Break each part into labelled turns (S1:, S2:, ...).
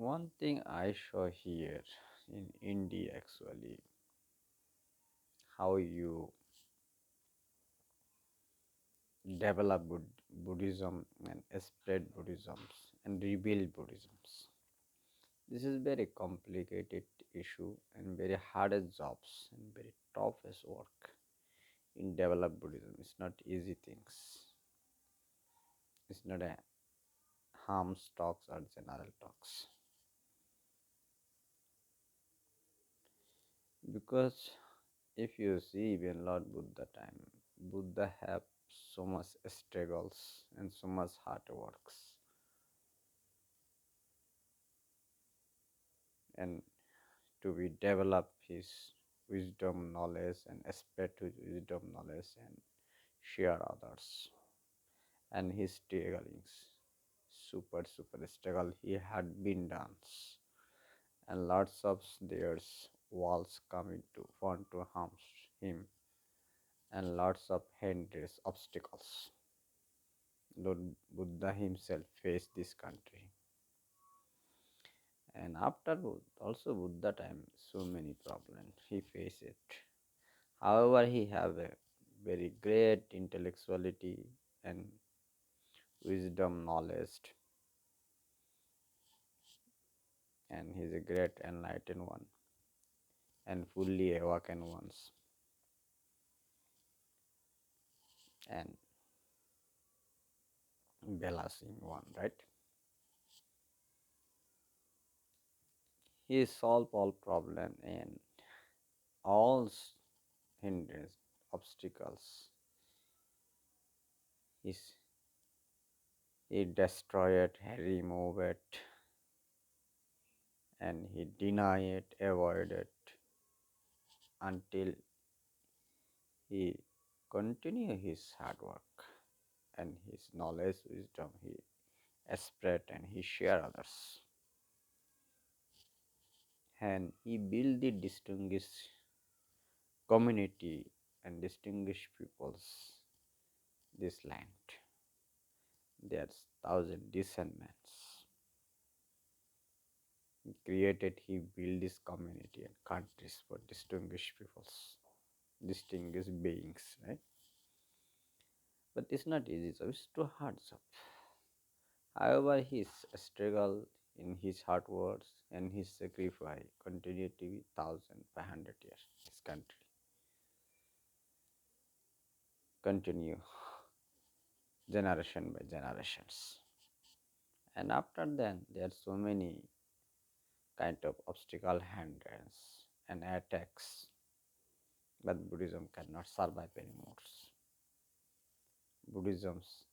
S1: One thing I saw here in India actually, how you develop Buddhism and spread Buddhisms and rebuild Buddhisms. This is very complicated issue and very hardest jobs and very toughest work in develop Buddhism. It's not easy things. It's not a harms talks or general talks. Because if you see even Lord Buddha time, Buddha have so much struggles and so much hard works, and to be develop his wisdom knowledge and spread his wisdom knowledge and share others, and his strugglings, super struggle he had been done, and lots of there's walls coming to want to harm him, and lots of hindrance obstacles. Lord Buddha himself faced this country. And after also Buddha time, so many problems he faced it. However, he have a very great intellectuality and wisdom knowledge, and he's a great enlightened one and fully awakened ones, and balancing one, right? He solved all problem and all hindrance obstacles. He's, he destroyed, he removed it, and he denied it, avoided it until he continue his hard work and his knowledge, wisdom he spread and he share others. And he built the distinguished community and distinguished peoples this land. There's thousand descendants. He created, he built this community and countries for distinguished peoples, distinguished beings, right? But it's not easy, so it's too hard job. However, his struggle in his hard works and his sacrifice continued to be 1,500 years. His country continue generation by generations. And after then, there are so many kind of obstacle, hindrance, and attacks. But Buddhism cannot survive anymore. Buddhism's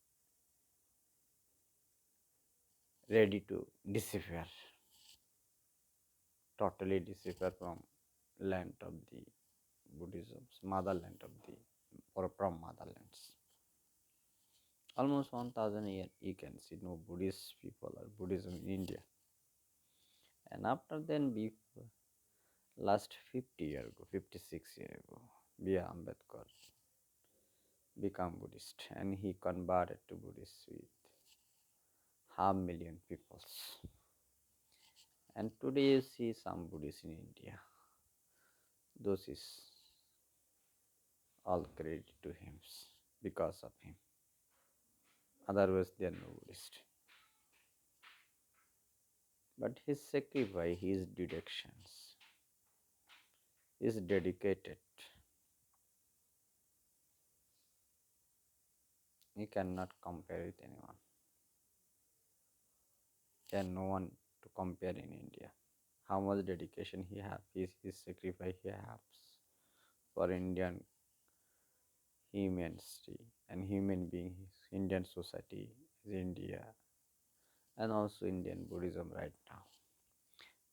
S1: ready to disappear, totally disappear from land of the Buddhism's motherland of the or from motherlands. Almost 1,000 years you can see no Buddhist people or Buddhism in India. And after then, last 50 years ago, 56 years ago, B.R. Ambedkar became Buddhist and he converted to Buddhist with 500,000 peoples. And today you see some Buddhists in India. Those is all credit to him because of him. Otherwise, they are no Buddhist. But his sacrifice, his dedications, is dedicated. He cannot compare with anyone. There no one to compare in India. How much dedication he has, his sacrifice he has for Indian humanity and human beings, Indian society, India, and also Indian Buddhism right now.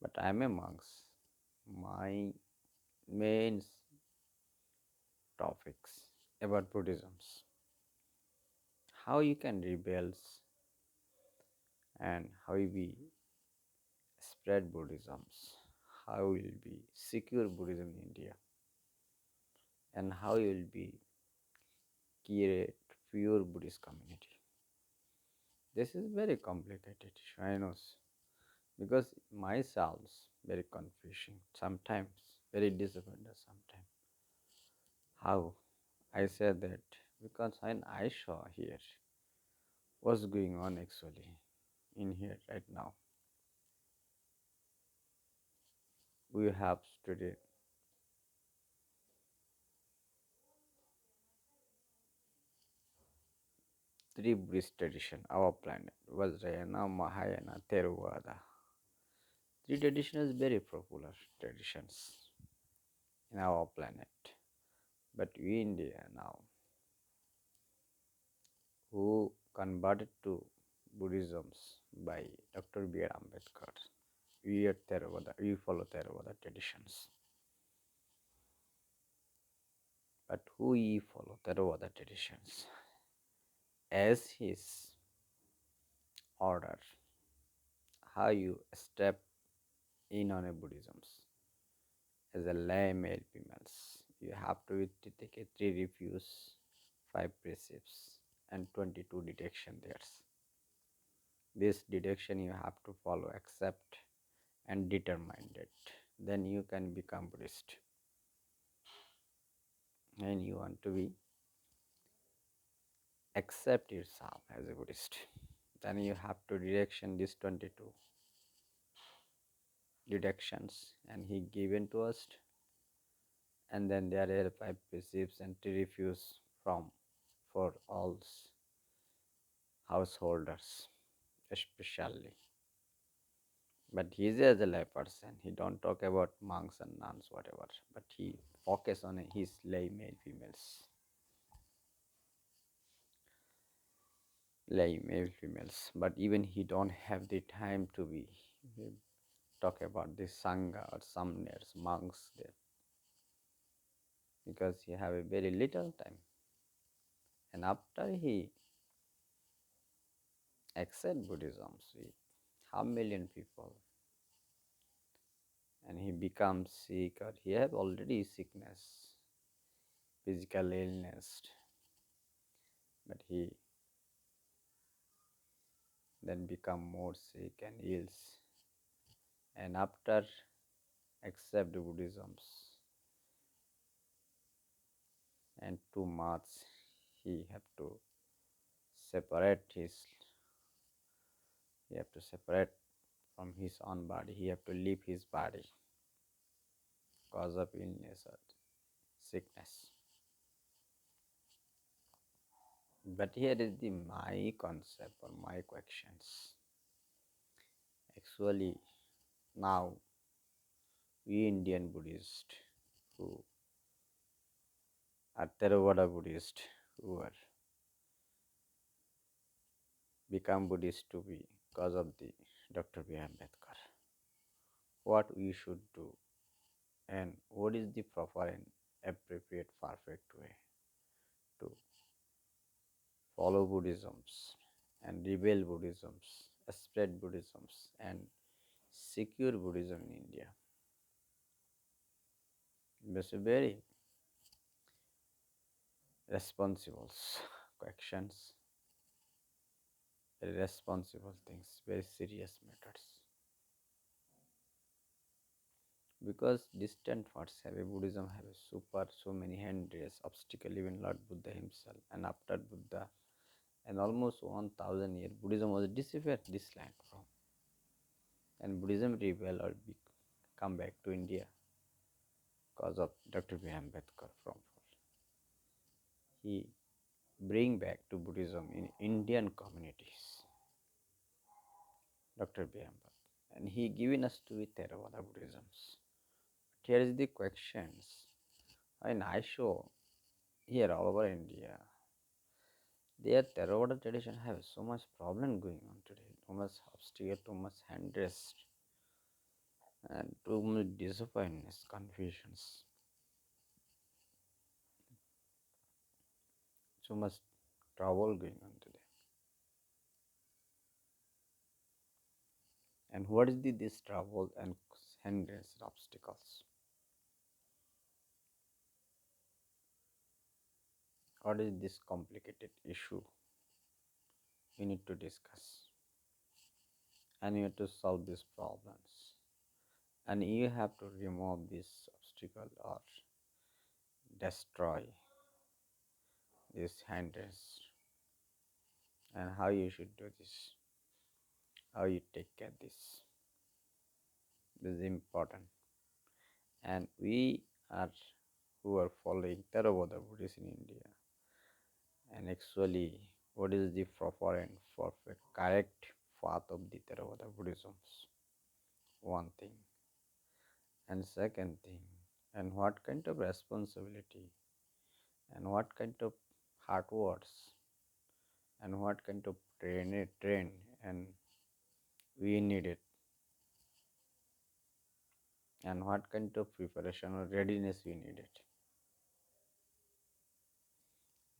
S1: But I am a monk. My main topics about Buddhism, how you can rebel and how we spread Buddhism, how will be secure Buddhism in India, and how you will be create pure Buddhist community. This is very complicated issue, I know, because myself very confusing sometimes, very disappointed sometimes. How I said that because when I saw here what's going on actually in here right now, we have studied three Buddhist tradition, our planet, Vajrayana, Mahayana, Theravada. Three traditions very popular traditions in our planet. But we India now, who converted to Buddhism by Dr. B.R. Ambedkar, we are Theravada, we follow Theravada traditions. But who we follow Theravada traditions as his order, how you step in on a Buddhism as a lay male females. You have to take a three refuse, five precepts, and 22 detection there's. This detection you have to follow, accept, and determine it. Then you can become Buddhist. And you want to be accept yourself as a Buddhist. Then you have to direction these 22 deductions, and he given to us. And then there are five precepts and three refuse from for all householders, especially. But he is as a lay person. He don't talk about monks and nuns, whatever. But he focus on his lay male females, lay male females. But even he don't have the time to be talk about the sangha or summoners, monks there, because he have a very little time. And after he accept Buddhism, see, half million people, and he becomes sick or he have already sickness, physical illness, but he then become more sick and ill. And after accept Buddhism and 2 months he have to separate his he have to separate from his own body. He have to leave his body cause of illness or sickness. But here is the my concept or my questions. Actually, now we Indian Buddhists who are Theravada Buddhist who are become Buddhist to be because of the Dr. B. Ambedkar. What we should do and what is the proper and appropriate perfect way to follow Buddhisms and rebel Buddhisms, spread Buddhisms and secure Buddhism in India. These are very responsible questions, very responsible things, very serious matters. Because distant parts have a Buddhism have a super so many hindrance obstacle, even Lord Buddha himself, and after Buddha and almost 1000 years Buddhism was disappeared this land from, and Buddhism rebel or come back to India because of Dr. B. Ambedkar from he bring back to Buddhism in Indian communities, Dr. B. Ambedkar, and he given us to be Theravada Buddhisms. But here is the questions, and I show here all over India their Theravada tradition have so much problem going on today, too much obstacle, too much hindrance, and too much disappointments, confusions, so much trouble going on today. And what is this trouble and hindrance obstacles? What is this complicated issue we need to discuss? and you have to solve these problems, and you have to remove this obstacle or destroy this hindrance. And how you should do this, how you take care this is important. And we are who are following Theravada Buddhism in India, and actually what is the proper and perfect correct path of the Theravada Buddhisms, one thing. And second thing, and what kind of responsibility and what kind of hard words and what kind of train and we need it, and what kind of preparation or readiness we need it.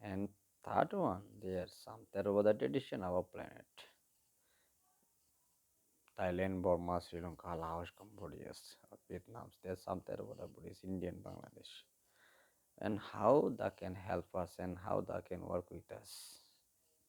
S1: And third one, there's some Theravada tradition our planet. Thailand, Burma, Sri Lanka, Laos, Cambodia, Vietnam, there's some Theravada Buddhist, Indian, Bangladesh. And how that can help us and how that can work with us.